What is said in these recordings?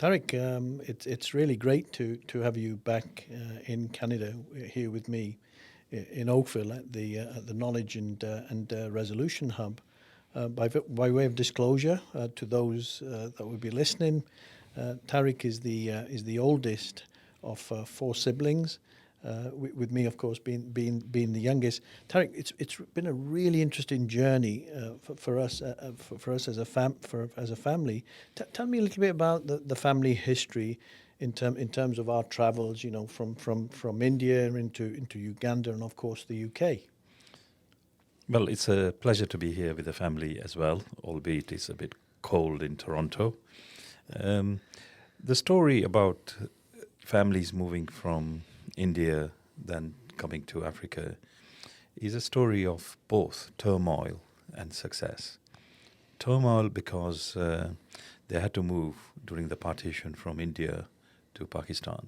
Tarique, it's really great to have you back in Canada here with me in Oakville at the Knowledge and Resolution Hub. By way of disclosure to those that will be listening, Tarique is the oldest of four siblings. With me, of course, being the youngest. Tarique, it's been a really interesting journey for us as a family. Tell me a little bit about the family history in terms of our travels. You know, from India into Uganda and of course the UK. Well, it's a pleasure to be here with the family as well, albeit it's a bit cold in Toronto. The story about families moving from India, then coming to Africa, is a story of both turmoil and success. Turmoil because they had to move during the partition from India to Pakistan,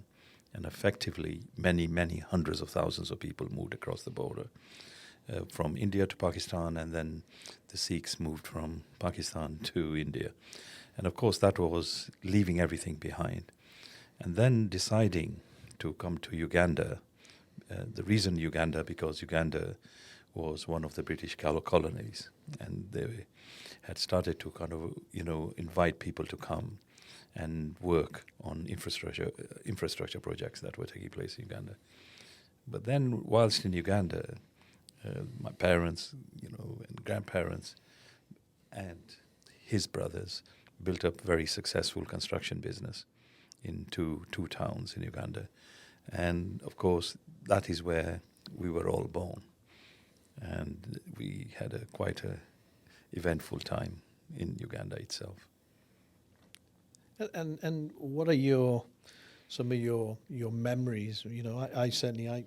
and effectively many hundreds of thousands of people moved across the border from India to Pakistan, and then the Sikhs moved from Pakistan to India. And of course that was leaving everything behind. And then deciding to come to Uganda. The reason Uganda, because Uganda was one of the British colonies, and they had started to kind of, invite people to come and work on infrastructure projects that were taking place in Uganda. But then, whilst in Uganda, my parents, and grandparents, and his brothers built up very successful construction business in two towns in Uganda. And of course, that is where we were all born. And we had quite a eventful time in Uganda itself. And what are some of your memories? You know, I certainly I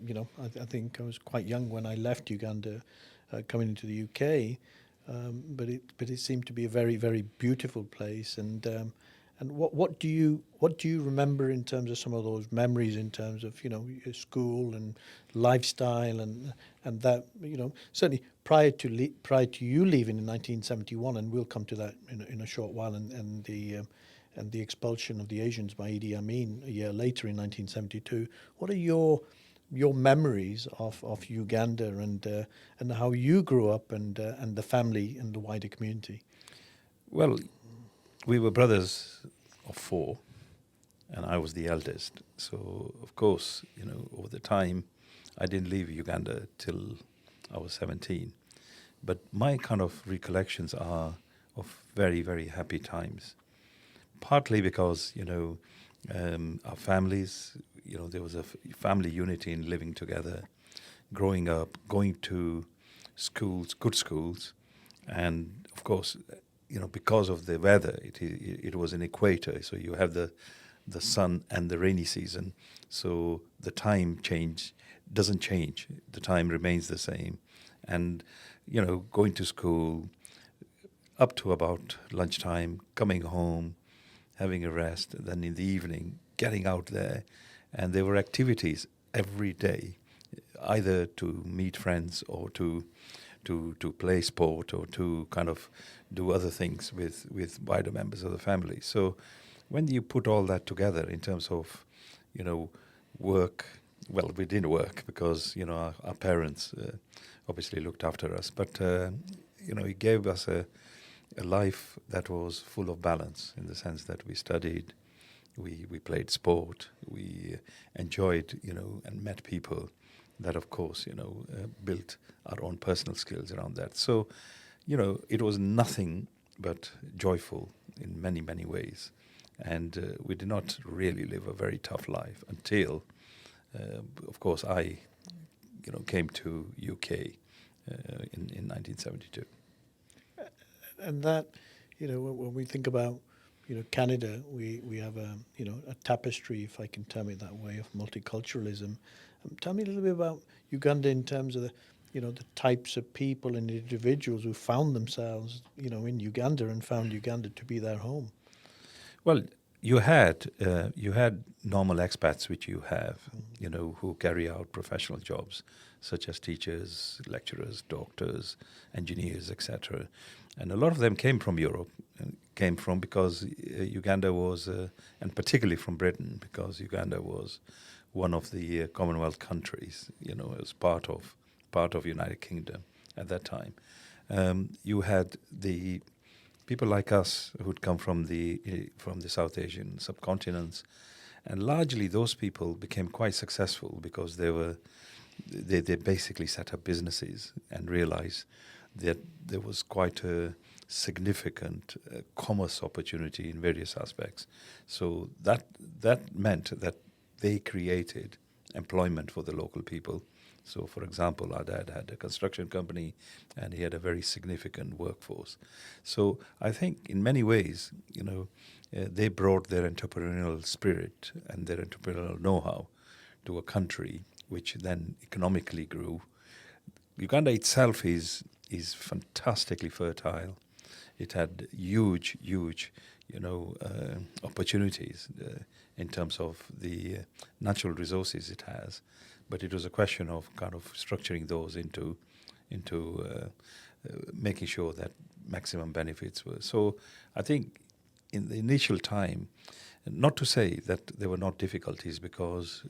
think I was quite young when I left Uganda, coming into the UK, but it seemed to be a very beautiful place. And what do you remember in terms of some of those memories in terms of your school and lifestyle and that certainly prior to you leaving in 1971, and we'll come to that in a short while, and the expulsion of the Asians by Idi Amin a year later in 1972. What are your memories of Uganda and how you grew up and the family and the wider community? Well, we were brothers of four, and I was the eldest. So, of course, over the time, I didn't leave Uganda till I was 17. But my kind of recollections are of very happy times. Partly because, our families, there was a family unity in living together, growing up, going to schools, good schools, and of course, because of the weather, it was an equator, so you have the sun and the rainy season, so the time doesn't change. The time remains the same, and going to school up to about lunchtime, coming home, having a rest, then in the evening getting out there, and there were activities every day, either to meet friends or to play sport or to kind of do other things with wider members of the family. So when you put all that together in terms of, work, well, we didn't work because, our parents obviously looked after us, but, it gave us a life that was full of balance in the sense that we studied, we played sport, we enjoyed, and met people that, of course, built our own personal skills around that. So, it was nothing but joyful in many ways. And we did not really live a very tough life until, of course, I, came to UK in 1972. And that, when we think about, Canada, we have a tapestry, if I can term it that way, of multiculturalism. Tell me a little bit about Uganda in terms of the types of people and individuals who found themselves, in Uganda and found Uganda to be their home. Well, you had normal expats, which you have, who carry out professional jobs, such as teachers, lecturers, doctors, engineers, etc. And a lot of them came from Europe, came from, because Uganda was, and particularly from Britain, because Uganda was one of the Commonwealth countries. You know, it was part of United Kingdom at that time. You had the people like us who'd come from the South Asian subcontinents, and largely those people became quite successful because they basically set up businesses and realized that there was quite a significant commerce opportunity in various aspects. So that meant that they created employment for the local people. So, for example, our dad had a construction company, and he had a very significant workforce. So, I think in many ways, you know, they brought their entrepreneurial spirit and their entrepreneurial know-how to a country which then economically grew. Uganda itself is fantastically fertile. It had huge, you know, opportunities in terms of the natural resources it has, but it was a question of kind of structuring those into making sure that maximum benefits were. So I think in the initial time, not to say that there were not difficulties, because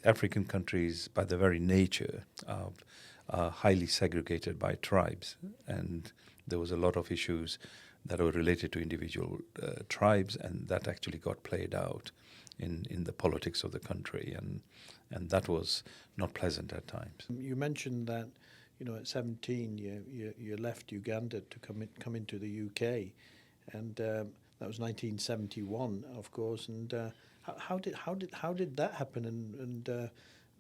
African countries, by their very nature, are highly segregated by tribes, and there was a lot of issues that were related to individual tribes, and that actually got played out in the politics of the country, and that was not pleasant at times. You mentioned that, you know, at 17 you left Uganda to come into the UK, and that was 1971, of course. And how did that happen? And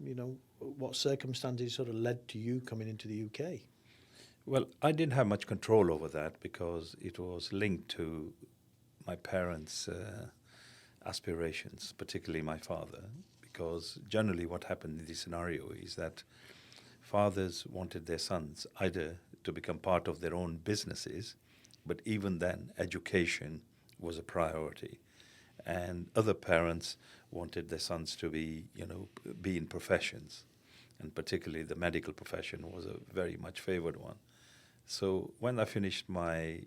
you know, what circumstances sort of led to you coming into the UK? Well, I didn't have much control over that because it was linked to my parents' aspirations, particularly my father. Because generally, what happened in this scenario is that fathers wanted their sons either to become part of their own businesses, but even then, education was a priority. And other parents wanted their sons to be, you know, be in professions, and particularly the medical profession was a very much favored one. So when I finished my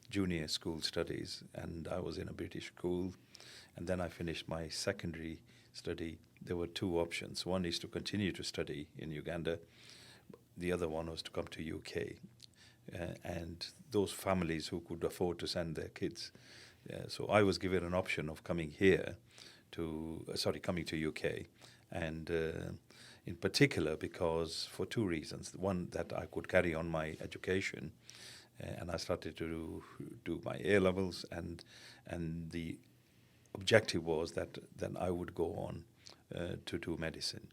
junior school studies, and I was in a British school, and then I finished my secondary study, there were two options. One is to continue to study in Uganda. The other one was to come to UK. And those families who could afford to send their kids. So I was given an option of coming coming to UK. And in particular, because for two reasons. One, that I could carry on my education, and I started to do my A-levels, and the objective was that then I would go on to do medicine.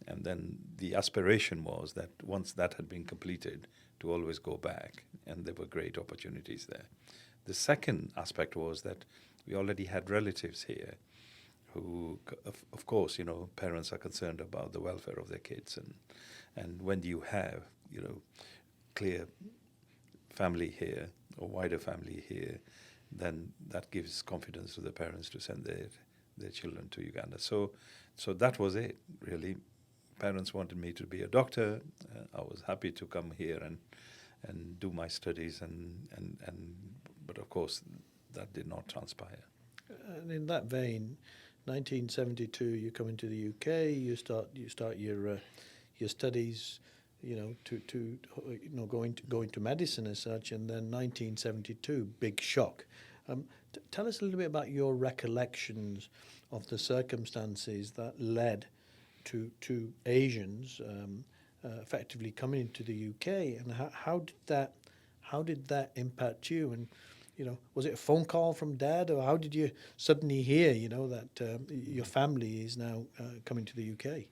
And then the aspiration was that once that had been completed, to always go back, and there were great opportunities there. The second aspect was that we already had relatives here who, of course, you know, parents are concerned about the welfare of their kids, and when you have, you know, clear family here or wider family here, then that gives confidence to the parents to send their children to Uganda. So that was it, really. Parents wanted me to be a doctor. I was happy to come here and do my studies, but of course that did not transpire. And in that vein, 1972, you come into the UK. You start your studies, you know, to you know, going to medicine as such, and then 1972, big shock. Tell us a little bit about your recollections of the circumstances that led to Asians effectively coming into the UK, and how did that impact you? And you know, was it a phone call from Dad, or how did you suddenly hear, you know, that your family is now coming to the UK?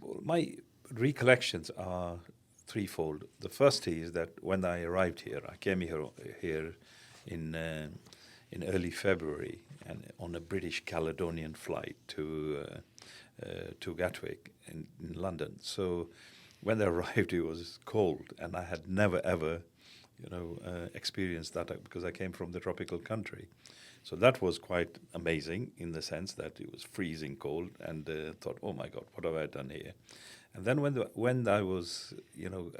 Well, my recollections are threefold. The first is that when I arrived here, I came here in early February, and on a British Caledonian flight to Gatwick in London. So when I arrived, it was cold, and I had never ever, you know, experienced that because I came from the tropical country. So that was quite amazing in the sense that it was freezing cold, and thought, oh my God, what have I done here? And then when I was, you know,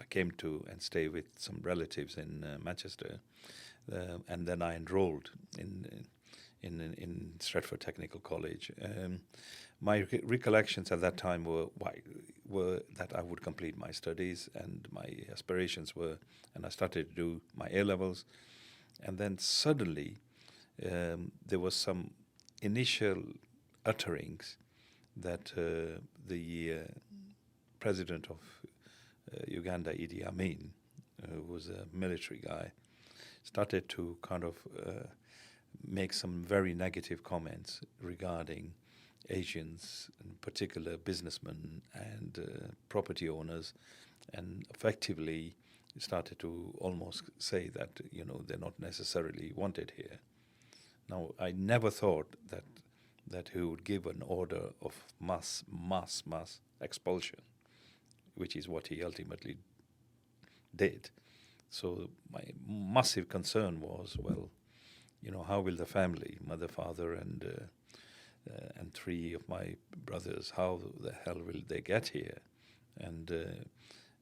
I came to and stay with some relatives in Manchester. and then I enrolled in Stratford Technical College. My recollections at that time were that I would complete my studies, and my aspirations were, and I started to do my A-levels, and then suddenly there was some initial utterings that the president of Uganda, Idi Amin, who was a military guy, started to kind of make some very negative comments regarding Asians, in particular businessmen and property owners, and effectively started to almost say that, you know, they're not necessarily wanted here. Now, I never thought that he would give an order of mass expulsion, which is what he ultimately did. So my massive concern was, well, you know, how will the family, mother, father, and 3 of my brothers, how the hell will they get here? And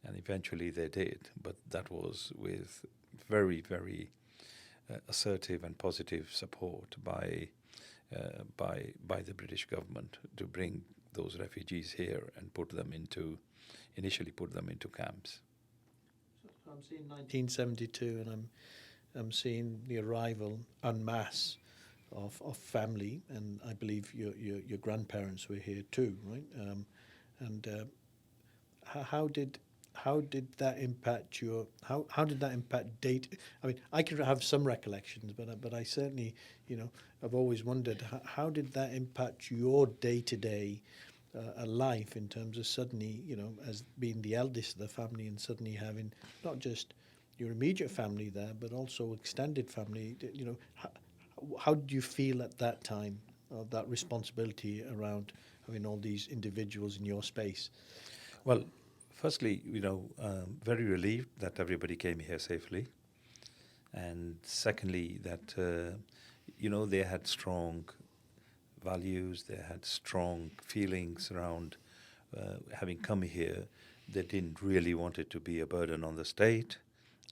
eventually they did, but that was with very, very assertive and positive support by the British government to bring those refugees here and initially put them into camps. So I'm seeing 1972, and I'm seeing the arrival en masse of family, and I believe your grandparents were here too, right? How did that impact how did that impact date? I mean, I could have some recollections, but I certainly, you know, I've always wondered how did that impact your day-to-day life, in terms of suddenly, you know, as being the eldest of the family, and suddenly having not just your immediate family there, but also extended family. You know, how did you feel at that time of that responsibility around having all these individuals in your space? Well, firstly, you know, very relieved that everybody came here safely. And secondly, that, you know, they had strong values, they had strong feelings around having come here. They didn't really want it to be a burden on the state.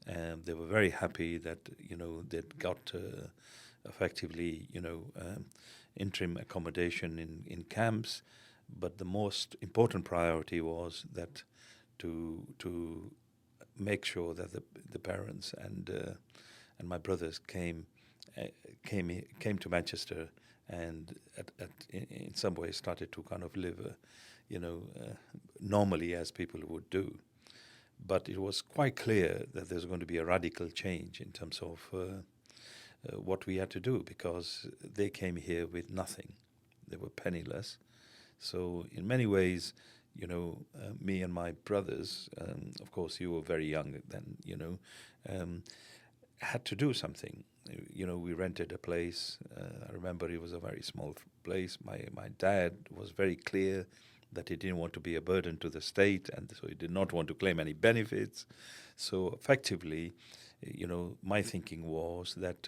They were very happy that, you know, they'd got effectively, you know, interim accommodation in camps. But the most important priority was that to make sure that the parents and my brothers came to Manchester, and in some ways started to kind of live, you know, normally as people would do. But it was quite clear that there's going to be a radical change in terms of what we had to do, because they came here with nothing. They were penniless. So in many ways, you know, me and my brothers, of course you were very young then, you know, had to do something. You know, we rented a place. I remember it was a very small place. My dad was very clear that he didn't want to be a burden to the state, and so he did not want to claim any benefits. So effectively, you know, my thinking was that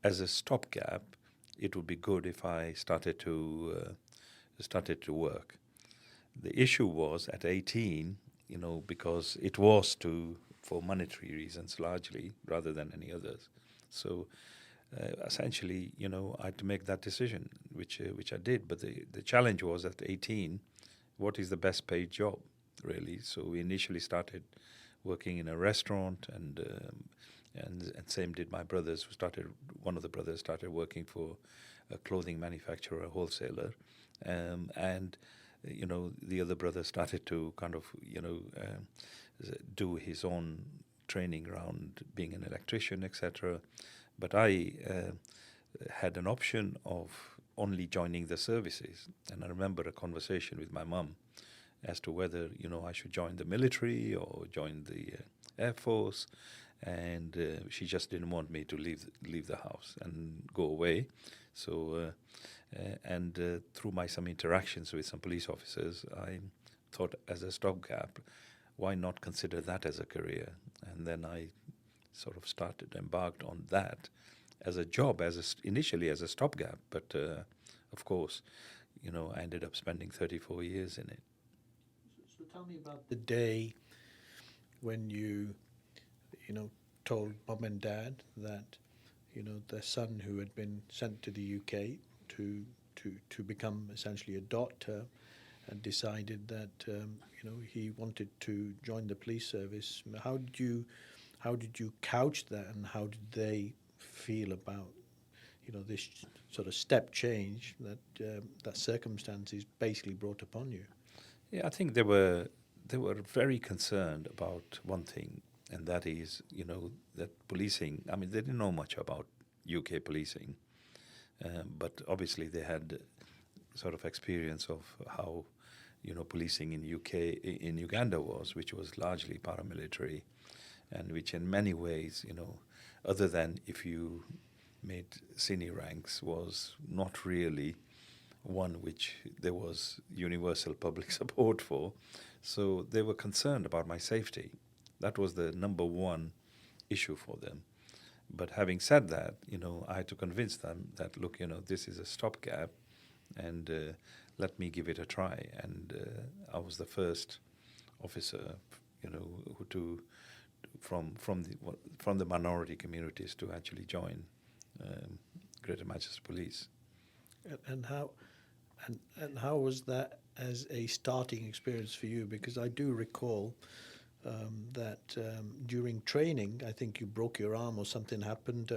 as a stopgap, it would be good if I started to work. The issue was at 18, you know, because it was for monetary reasons largely, rather than any others. So essentially, you know, I had to make that decision, which I did. But the challenge was at 18, what is the best paid job, really? So we initially started working in a restaurant, and same did my brothers. One of the brothers started working for a clothing manufacturer, a wholesaler, and you know, the other brother started to kind of, you know, do his own training around being an electrician, etc. But I had an option of only joining the services, and I remember a conversation with my mum as to whether, you know, I should join the military or join the Air Force, and she just didn't want me to leave the house and go away. So through some interactions with some police officers, I thought, as a stopgap, why not consider that as a career? And then I sort of embarked on that as a job, initially as a stopgap. But of course, you know, I ended up spending 34 years in it. So tell me about the day when you know, told mum and dad that their son who had been sent to the UK to become essentially a doctor, and decided that he wanted to join the police service. How did you couch that, and how did they feel about this sort of step change that circumstances basically brought upon you? Yeah, I think they were very concerned about one thing, and that is, that policing. I mean, they didn't know much about UK policing, but obviously they had sort of experience of how, policing in in Uganda was, which was largely paramilitary, and which in many ways, other than if you made senior ranks, was not really one which there was universal public support for. So they were concerned about my safety. That was the number one issue for them. But having said that, I had to convince them that, look, this is a stopgap, and let me give it a try. And I was the first officer, who from the minority communities to actually join Greater Manchester Police. And how was that as a starting experience for you? Because I do recall that during training, I think you broke your arm or something happened.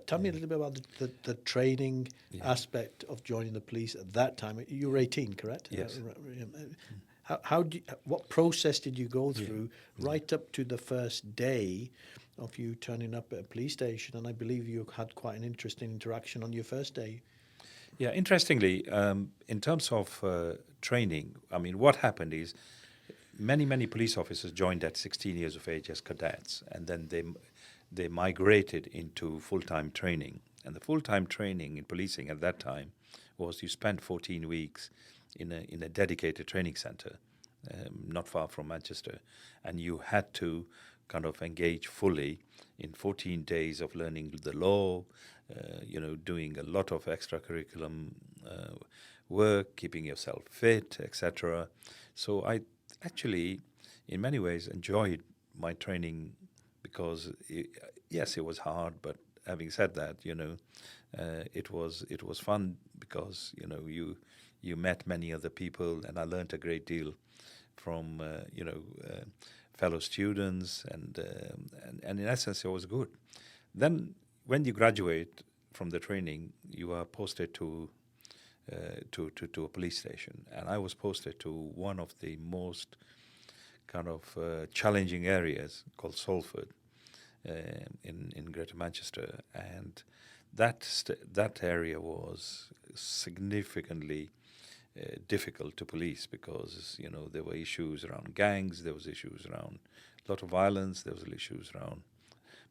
Tell me a little bit about the training aspect of joining the police at that time. You were 18, correct? Yes. What process did you go through right up to the first day of you turning up at a police station? And I believe you had quite an interesting interaction on your first day. Yeah, interestingly, in terms of training, I mean, what happened is many police officers joined at 16 years of age as cadets, and then they migrated into full-time training. And the full-time training in policing at that time was you spent 14 weeks in a dedicated training center, not far from Manchester, and you had to kind of engage fully in 14 days of learning the law, doing a lot of extracurriculum work, keeping yourself fit, etc. So I actually, in many ways, enjoyed my training because, yes, it was hard, but having said that, it was fun because you met many other people, and I learned a great deal from fellow students, and in essence, it was good. Then, when you graduate from the training, you are posted to a police station, and I was posted to one of the most kind of challenging areas called Salford in Greater Manchester, and that area was significantly difficult to police because there were issues around gangs, there was issues around a lot of violence, there was issues around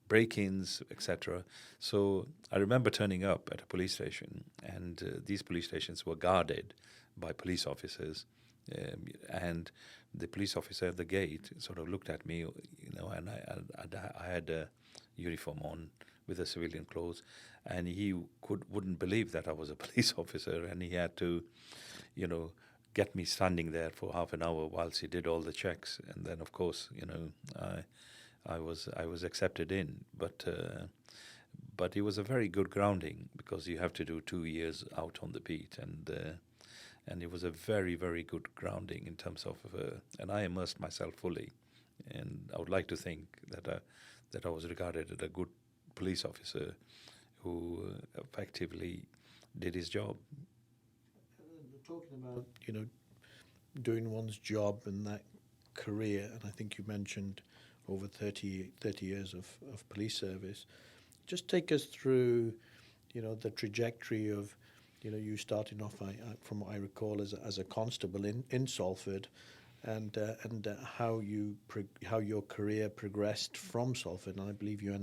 break-ins, etc. So I remember turning up at a police station, and these police stations were guarded by police officers, and the police officer at the gate sort of looked at me, and I had a uniform on with the civilian clothes, and he wouldn't believe that I was a police officer, and he had to, get me standing there for half an hour whilst he did all the checks, and then of course, I was accepted in, but it was a very good grounding because you have to do 2 years out on the beat, and it was a very, very good grounding in terms of, and I immersed myself fully, and I would like to think that I was regarded as a good police officer who effectively did his job. Talking about doing one's job and that career, and I think you mentioned over 30 years of police service. Just take us through, the trajectory of, you starting off, from what I recall, as a constable in Salford, and how your career progressed from Salford, and I believe you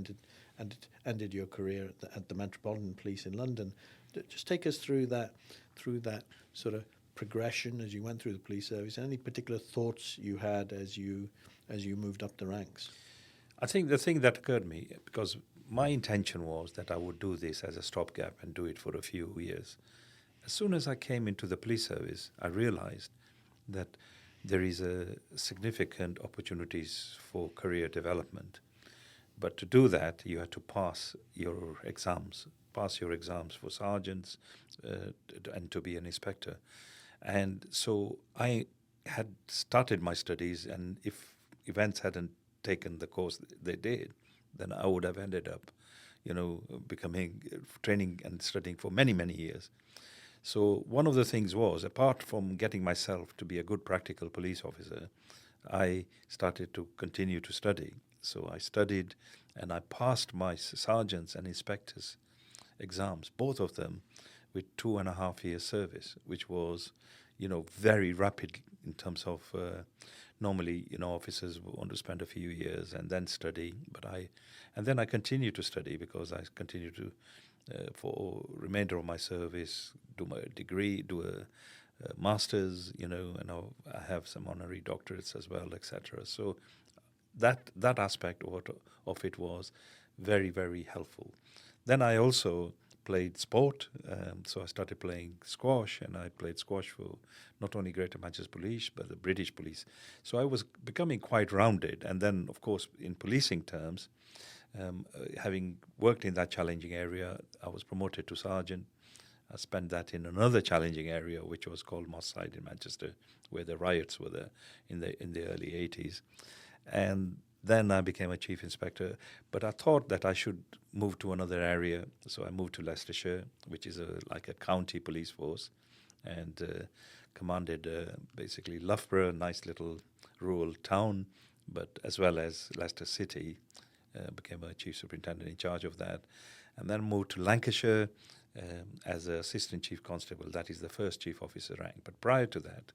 ended your career at the Metropolitan Police in London. Just take us through that sort of progression as you went through the police service. Any particular thoughts you had as you moved up the ranks? I think the thing that occurred to me, because my intention was that I would do this as a stopgap and do it for a few years. As soon as I came into the police service, I realized that there is a significant opportunities for career development. But to do that, you had to pass your exams for sergeants and to be an inspector. And so I had started my studies, and if events hadn't taken the course they did, then I would have ended up, becoming training and studying for many, many years. So one of the things was, apart from getting myself to be a good practical police officer, I started to continue to study. So I studied and I passed my sergeants and inspectors exams, both of them with 2.5 years service, which was, very rapid in terms of normally, officers want to spend a few years and then study. And then I continued to study because I continued to, for remainder of my service, do my degree, do a master's, and I have some honorary doctorates as well, etc. So that aspect of it was very, very helpful. Then I also played sport, so I started playing squash, and I played squash for not only Greater Manchester Police but the British Police. So I was becoming quite rounded. And then, of course, in policing terms, having worked in that challenging area, I was promoted to sergeant. I spent that in another challenging area, which was called Moss Side in Manchester, where the riots were there in the early 80s. And then I became a chief inspector. But I thought that I should move to another area, so I moved to Leicestershire, which is like a county police force, and commanded basically Loughborough, a nice little rural town, but as well as Leicester City. Became a chief superintendent in charge of that, and then moved to Lancashire as an assistant chief constable. That is the first chief officer rank. But prior to that,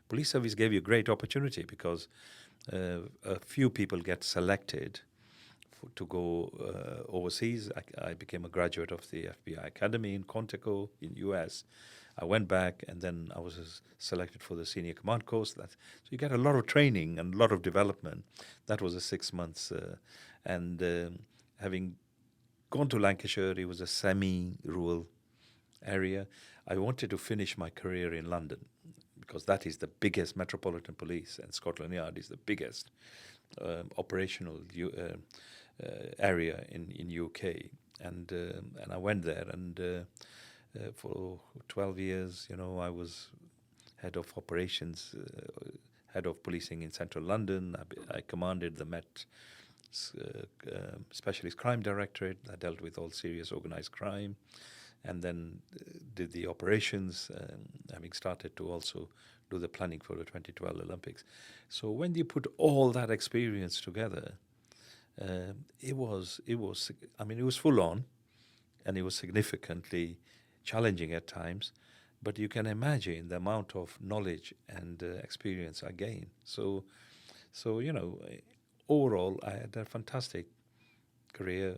police service gave you a great opportunity because a few people get selected to go overseas. I became a graduate of the FBI Academy in Quantico in US. I went back, and then I was selected for the senior command course. So you get a lot of training and a lot of development. That was a 6 months. Having gone to Lancashire, it was a semi-rural area. I wanted to finish my career in London because that is the biggest Metropolitan Police, and Scotland Yard is the biggest operational area in UK. And I went there, and for 12 years, I was head of operations, head of policing in central London. I commanded the Met Specialist Crime Directorate. I dealt with all serious organized crime, and then did the operations, having started to also do the planning for the 2012 Olympics. So when you put all that experience together, it was full on, and it was significantly challenging at times, but you can imagine the amount of knowledge and experience I gained. So overall, I had a fantastic career,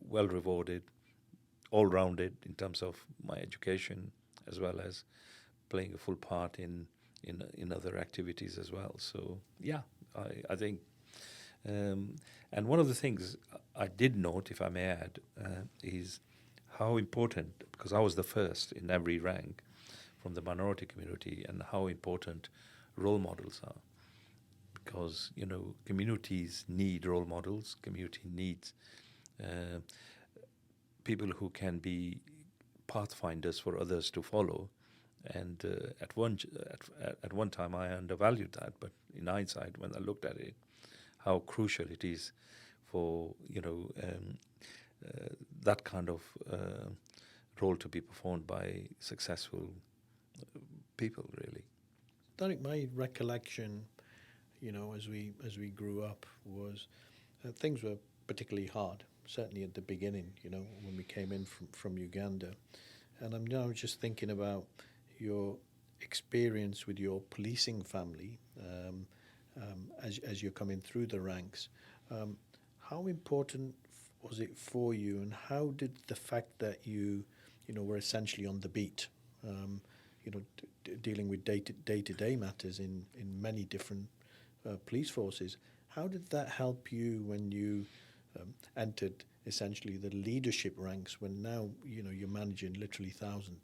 well rewarded, all rounded in terms of my education, as well as playing a full part in other activities as well. So yeah, I think, and one of the things I did note, if I may add, is how important, because I was the first in every rank from the minority community, and how important role models are. Because, communities need role models. Community needs people who can be pathfinders for others to follow. And at one time I undervalued that, but in hindsight, when I looked at it, how crucial it is for that kind of role to be performed by successful people, really. Tarique, my recollection, as we grew up, was things were particularly hard. Certainly at the beginning, when we came in from Uganda, and I'm now just thinking about your experience with your policing family as you're coming through the ranks. How important was it for you, and how did the fact that you were essentially on the beat, dealing with day-to-day matters in many different police forces, how did that help you when you entered essentially the leadership ranks, when now you're managing literally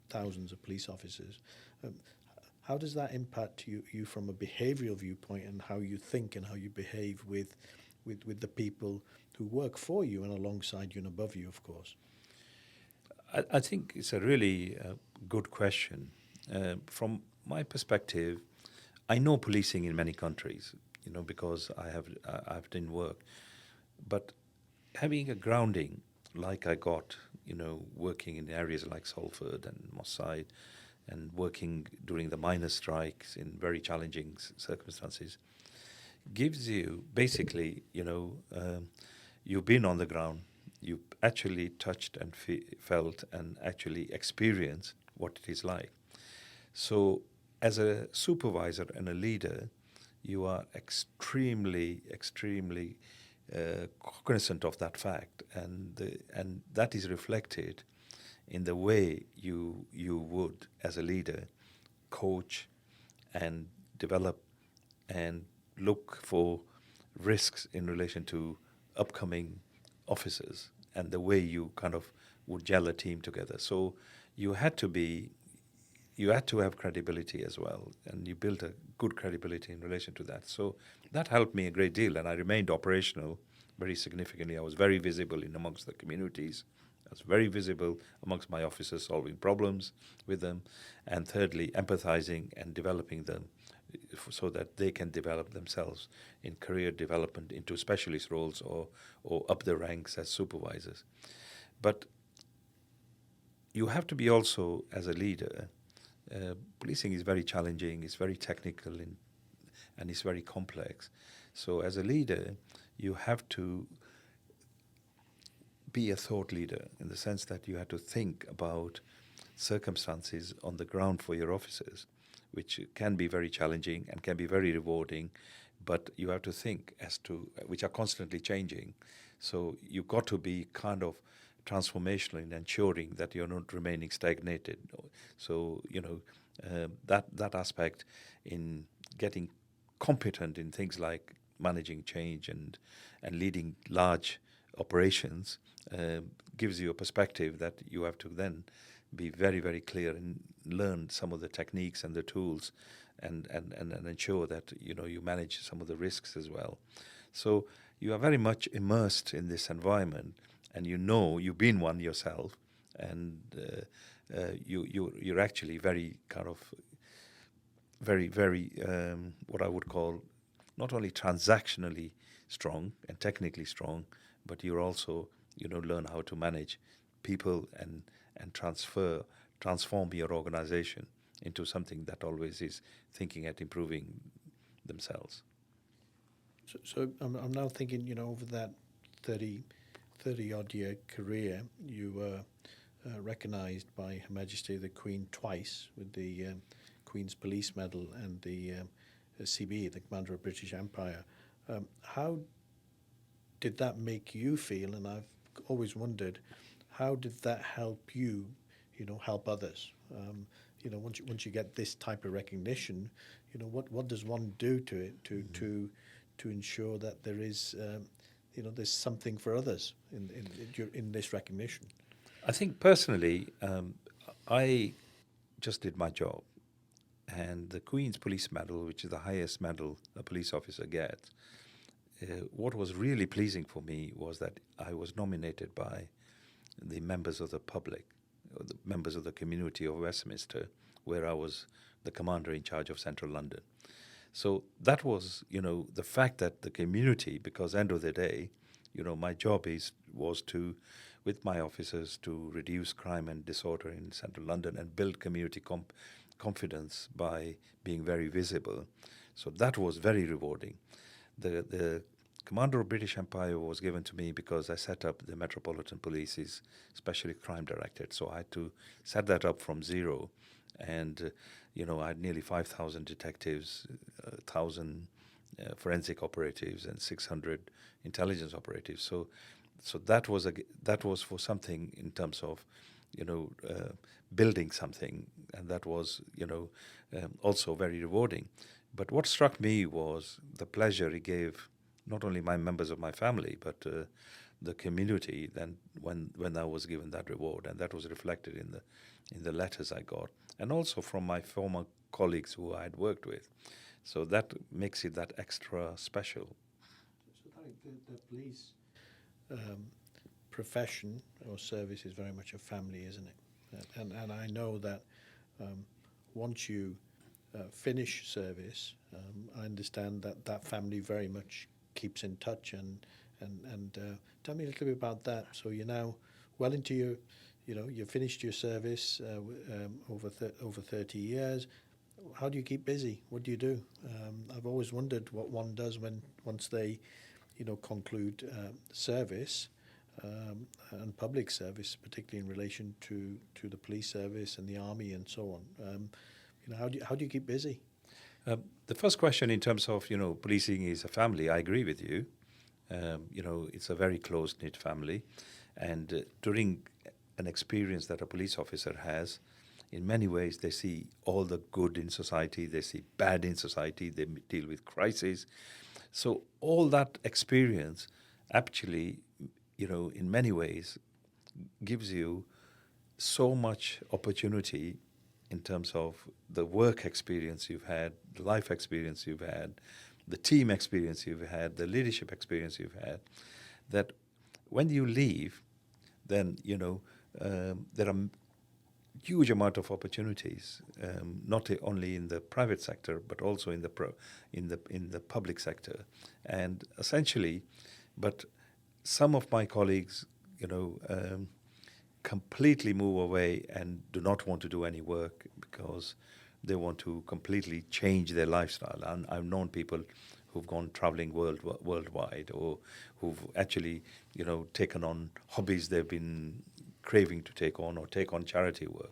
thousands of police officers? How does that impact you from a behavioural viewpoint, and how you think and how you behave with with the people who work for you and alongside you and above you, of course? I think it's a really good question. From my perspective, I know policing in many countries, because I've done work, but having a grounding like I got, working in areas like Salford and Moss Side, and working during the miners' strikes in very challenging circumstances, gives you basically, you've been on the ground, you've actually touched and felt and actually experienced what it is like. So, as a supervisor and a leader, you are extremely cognizant of that fact, and that is reflected in the way you would, as a leader, coach and develop and look for risks in relation to upcoming officers, and the way you kind of would gel a team together. So you had to have credibility as well, and you built a good credibility in relation to that. So that helped me a great deal, and I remained operational very significantly. I was very visible in amongst the communities. I was very visible amongst my officers, solving problems with them, and thirdly, empathizing and developing them so that they can develop themselves in career development into specialist roles or up the ranks as supervisors. But you have to be also, as a leader, policing is very challenging, it's very technical, and it's very complex. So as a leader, you have to be a thought leader in the sense that you have to think about circumstances on the ground for your officers, which can be very challenging and can be very rewarding, but you have to think as to which are constantly changing. So you've got to be kind of transformational in ensuring that you're not remaining stagnated. So that aspect in getting competent in things like managing change and leading large operations gives you a perspective that you have to then be very, very clear and learn some of the techniques and the tools and ensure that you manage some of the risks as well. So you are very much immersed in this environment, and you've been one yourself, and you're actually very kind of very, very what I would call not only transactionally strong and technically strong, but you're also learn how to manage people and transform your organization into something that always is thinking at improving themselves. So I'm now thinking, over that 30 odd year career, you were recognised by Her Majesty the Queen twice with the Queen's Police Medal and the CBE, the Commander of British Empire. How did that make you feel? And I've always wondered, how did that help you, help others? Once you get this type of recognition, what does one do to it to ensure that there is, there's something for others in this recognition? I think personally, I just did my job, and the Queen's Police Medal, which is the highest medal a police officer gets, what was really pleasing for me was that I was nominated by the members of the public, or the members of the community of Westminster, where I was the commander in charge of Central London. So that was, the fact that the community, because end of the day, my job was to, with my officers, to reduce crime and disorder in Central London and build community confidence by being very visible. So that was very rewarding. The Commander of British Empire was given to me because I set up the Metropolitan Police's Special Crime Directorate. So I had to set that up from zero. And, I had nearly 5,000 detectives, 1,000 forensic operatives, and 600 intelligence operatives. So that was for something in terms of, building something, and that was, also very rewarding. But what struck me was the pleasure it gave not only my members of my family, but the community. Then when I was given that reward, and that was reflected in the letters I got, and also from my former colleagues who I had worked with. So that makes it that extra special. So The police profession or service is very much a family, isn't it? And I know that once you finish service, I understand that that family very much keeps in touch. And tell me a little bit about that. So you're now well into your, you finished your service over 30 years. How do you keep busy? What do you do? I've always wondered what one does once they, conclude service and public service, particularly in relation to the police service and the army and so on. How do you keep busy? The first question in terms of, policing is a family, I agree with you. It's a very close-knit family. And during an experience that a police officer has, in many ways, they see all the good in society, they see bad in society, they deal with crises. So all that experience actually, in many ways, gives you so much opportunity in terms of the work experience you've had, the life experience you've had, the team experience you've had, the leadership experience you've had, that when you leave, then, there are huge amount of opportunities, not only in the private sector but also in the public sector, and essentially, but some of my colleagues, completely move away and do not want to do any work because they want to completely change their lifestyle. And I've known people who've gone traveling worldwide, or who've actually, taken on hobbies they've been craving to take on, or take on charity work.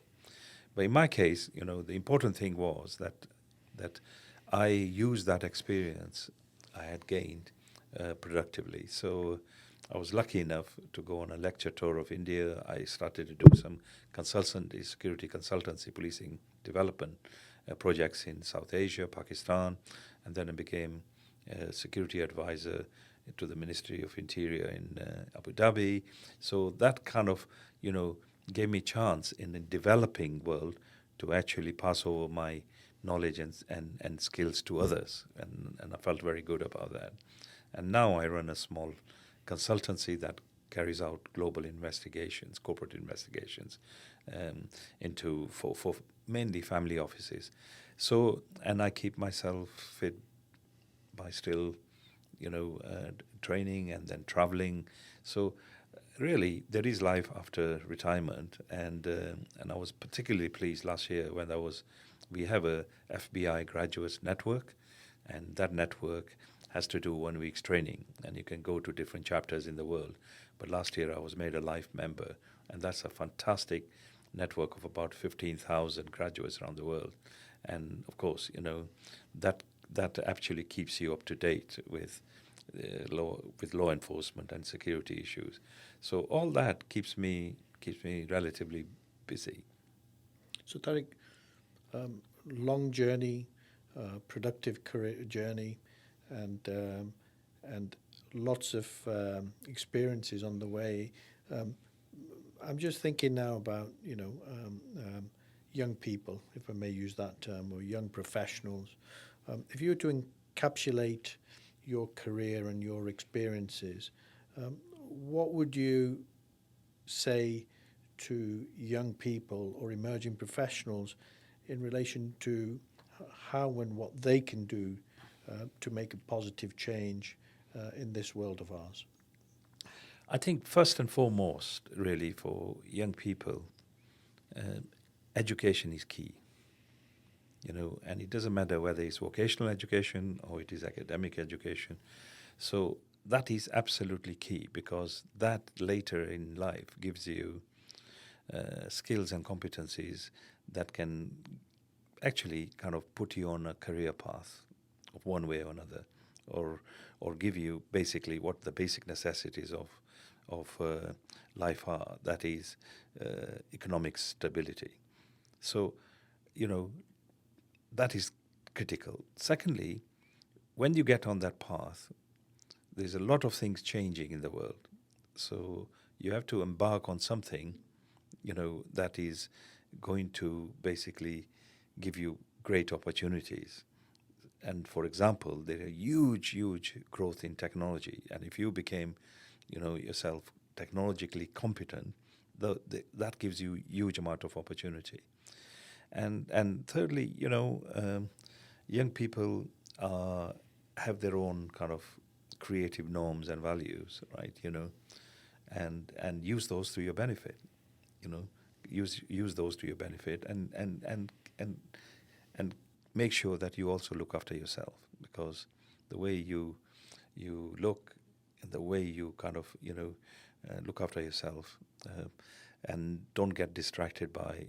But in my case, the important thing was that I used that experience I had gained productively. So I was lucky enough to go on a lecture tour of India. I started to do some security consultancy, policing development projects in South Asia, Pakistan, and then I became a security advisor to the Ministry of Interior in Abu Dhabi. So that kind of, gave me chance in the developing world to actually pass over my knowledge and skills to others, and I felt very good about that. And now I run a small consultancy that carries out global investigations, corporate investigations, for mainly family offices. So, and I keep myself fit by still, training and then traveling. So, really, there is life after retirement, and I was particularly pleased last year when we have a FBI graduates network, and that network has to do 1 week's training, and you can go to different chapters in the world. But last year I was made a life member, and that's a fantastic network of about 15,000 graduates around the world. And of course, that actually keeps you up to date with law enforcement and security issues. So all that keeps me relatively busy. So Tarique, long journey, productive career journey, and lots of experiences on the way. I'm just thinking now about young people, if I may use that term, or young professionals. If you were to encapsulate your career and your experiences, what would you say to young people or emerging professionals in relation to how and what they can do to make a positive change in this world of ours? I think first and foremost, really, for young people, education is key. And it doesn't matter whether it's vocational education or it is academic education. So that is absolutely key, because that later in life gives you skills and competencies that can actually kind of put you on a career path of one way or another, or give you basically what the basic necessities of life are, that is economic stability. So, that is critical. Secondly, when you get on that path, there's a lot of things changing in the world. So you have to embark on something, that is going to basically give you great opportunities. and for example, there are huge growth in technology, and if you became, yourself technologically competent, that gives you huge amount of opportunity. And thirdly, young people have their own kind of creative norms and values, right? And use those to your benefit. Use those to your benefit, and make sure that you also look after yourself, because the way you look and the way you kind of look after yourself, and don't get distracted by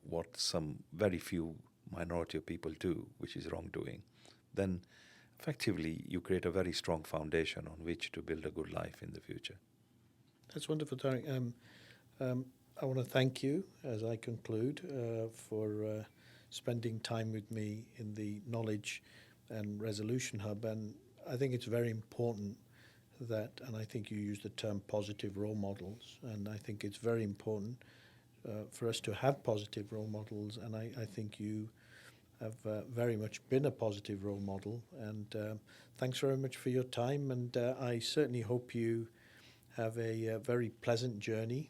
what some very few minority of people do, which is wrongdoing, then effectively you create a very strong foundation on which to build a good life in the future. That's wonderful, Tarique. I want to thank you as I conclude for spending time with me in the Knowledge and Resolution Hub. And I think it's very important that, and I think you use the term positive role models, and I think it's very important for us to have positive role models, and I think you have very much been a positive role model. And thanks very much for your time, and I certainly hope you have a very pleasant journey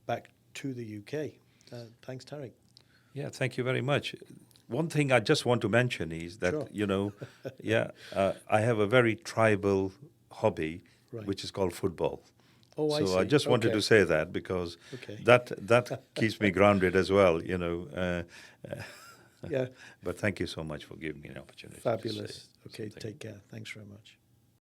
back to the UK. Thanks, Tarique. Yeah, thank you very much. One thing I just want to mention is that, Sure. I have a very tribal hobby, Right. which is called football. Oh, I So I see. just wanted Okay. to say that, because Okay. that keeps me grounded as well, Yeah, But thank you so much for giving me an opportunity. to say fabulous. Okay, something. take care. Thanks very much.